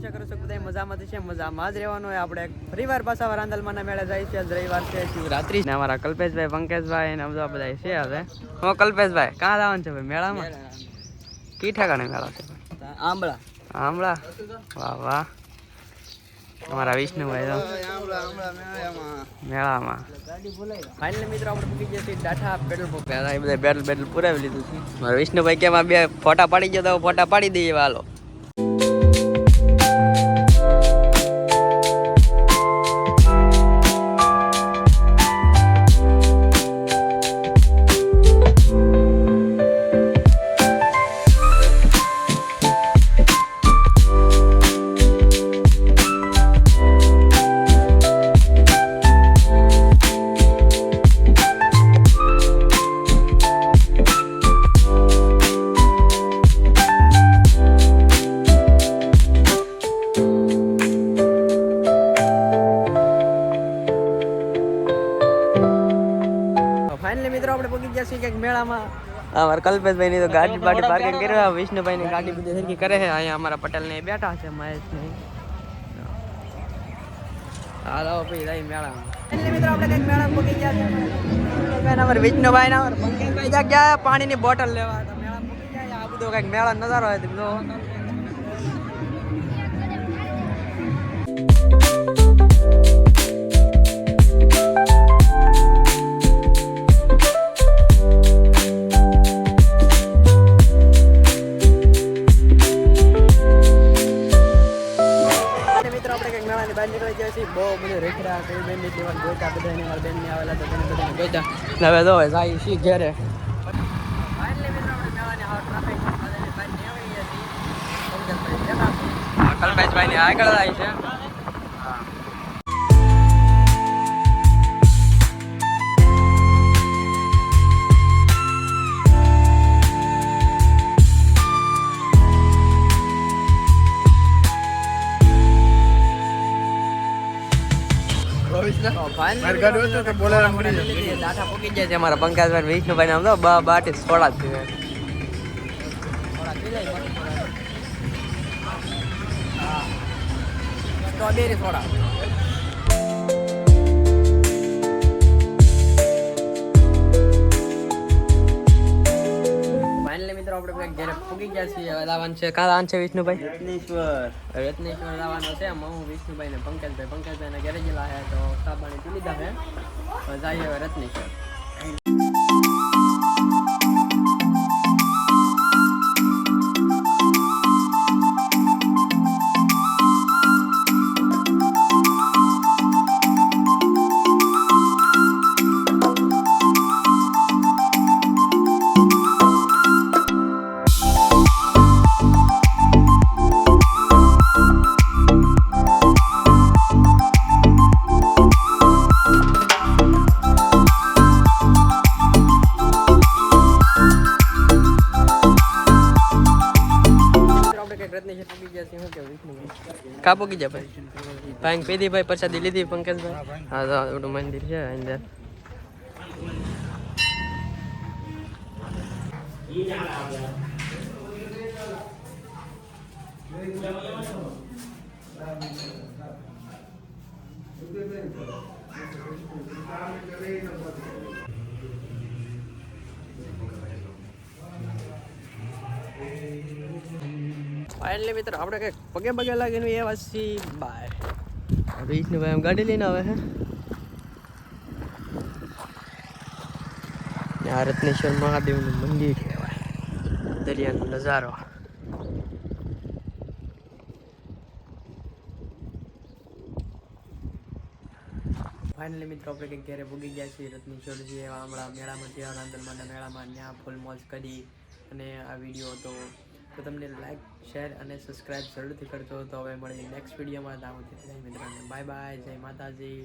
આશા કરું છું બધા મજામાં છે, મજામાં જ રહેવાનું હોય. આપણે ફરીવાર પાછા રાંદલમાના મેળે જાય છે. રવિવાર છે, શિવરાત્રી. અમારા કલ્પેશભાઈ, પંકજભાઈ ને બધા છે. હવે હું કલ્પેશભાઈ કાં જવાનું છે ભાઈ મેળામાં? કી ઠેકાણે મેળો છે? આંબળા આંબળા. વાહ વાહ. અમારા વિષ્ણુભાઈ તો મેળામાં. ફાઇનલી મિત્રો આપણે પૂકી ગયા છીએ ડાઠા પેટ્રોલ પંપ. બધા બેટલ પુરાવી લીધું છે. મારા વિષ્ણુભાઈ કે બે ફોટા પાડી ગયો તો ફોટા પાડી દઈએ હાલો. ફાઇનલી મિત્રો આપણે પહોંચી ગયા છીએ કંઈક મેળામાં. અમારા કલ્પેશભાઈ ની તો ગાડી પાર્કિંગ કર્યા. વિષ્ણુભાઈ ની ગાડી બધી સરખી કરે છે. અહીંયા અમારા પટેલ ને બેઠા છે, મહેશ ને. હાલો ભાઈ જાય મેળામાં. ફાઇનલી મિત્રો આપણે કંઈક મેળામાં પહોંચી ગયા છે. અમારા વિષ્ણુભાઈ ના પંકજભાઈ ગયા પાણીની બોટલ લેવા. મેળામાં પહોંચી ગયા. આ બધો કંઈક મેળા નજારો હોય તો બહુ બધું રેખડા કઈ બેન ની લેવા ગોતા બધા ને મારા બેન ને આવેલા તો તેને બધાને ગોતા. હવે તો જાય શી ઘરે. કલ્પેશભાઈ ની આગળ જાય છે. અમારા પંકજભાઈ વિષ્ણુભાઈ નામ તો બાટી સોડા છે. Strawberry soda. ફાઇનલી મિત્રો આપણે ઘરે પૂગી ગયા છીએ. લાવવાનું છે કાં લાવવાનું છે વિષ્ણુભાઈ? રત્નેશ્વર લાવવાનો છે. હું વિષ્ણુભાઈ ને પંકજભાઈ ને ઘરે ગયેલા છે તો સાબાણી પી લીધા છે. જઈએ હવે રત્નેશ્વર. કા પોકી જાય ભાઈ? ભાઈ પીધી ભાઈ પ્રસાદી લીધી પંકજભાઈ. હા તો મોટું મંદિર છે અંદર. ફાઇનલી મિત્રો આપણે કંઈક પગે પગે લાગીને એ વાસી બાય વિષ્ણુભાઈ એમ ગાડી લઈને આવે છે. આ રત્નેશ્વર મહાદેવનું મંદિર કહેવાય. દરિયાનો નજારો. ફાઇનલી મિત્રો આપણે કંઈક ઘરે ભૂગી ગયા છીએ. રત્નેશ્વરજી હમણાં મેળામાં ત્યાં રાંદલમાના મેળામાં ત્યાં ફૂલ મોજ કરી. અને આ વિડીયો તો તમને લાઈક શેર અને સબસ્ક્રાઈબ જરૂરથી કરજો. તો હવે મળીએ નેક્સ્ટ વિડીયોમાં. ત્યાં સુધી મિત્રોને બાય બાય. જય માતાજી.